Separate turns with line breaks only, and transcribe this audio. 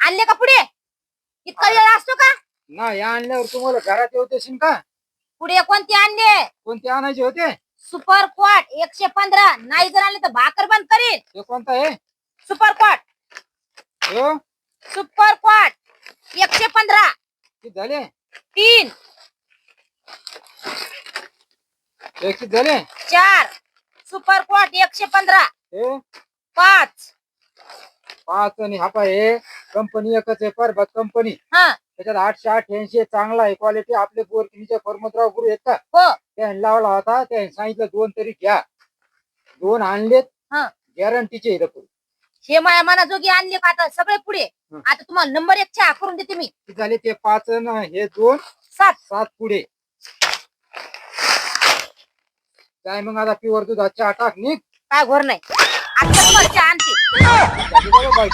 आणले का पुढे? इतका वेळ असतो का?
नाही आणल्यावर तुम्हाला घरात येऊ देशील का?
पुढे कोणते आणले?
कोणते आणायचे होते?
सुपर क्वाट 115. नाही जर आणले तर भाकर बंद करीन.
हे कोणता आहे?
सुपर क्वाट.
हो
सुपर क्वाट 115.
किती झाले?
3
किती झाले?
4. सुपर क्वाट 115.
हे
5.
5 आणि हा पाय कंपनी एकच आहे पर्वत कंपनी.
हा
त्याच्यात 888 चांगला आहे क्वालिटी. आपले बोरकिनीचे परमतराव गुरु आहेत का?
हो.
त्याने लावला होता. त्याने सांगितलं 2 तरी घ्या. 2 आणलेत.
हा
गॅरंटीचे
हे माया मनाजोगी आणले का? आता सगळे पुढे. आता तुम्हाला नंबर 1 चहा करून देते मी.
किती झाले? ते 5 हे 2
7.
7 पुढे. काय मग आता प्युअर दुधाचा चहा टाक निघ.
काय घोर नाही. आता तुम्हाला चहा आणते.
त्याची बघा बाई.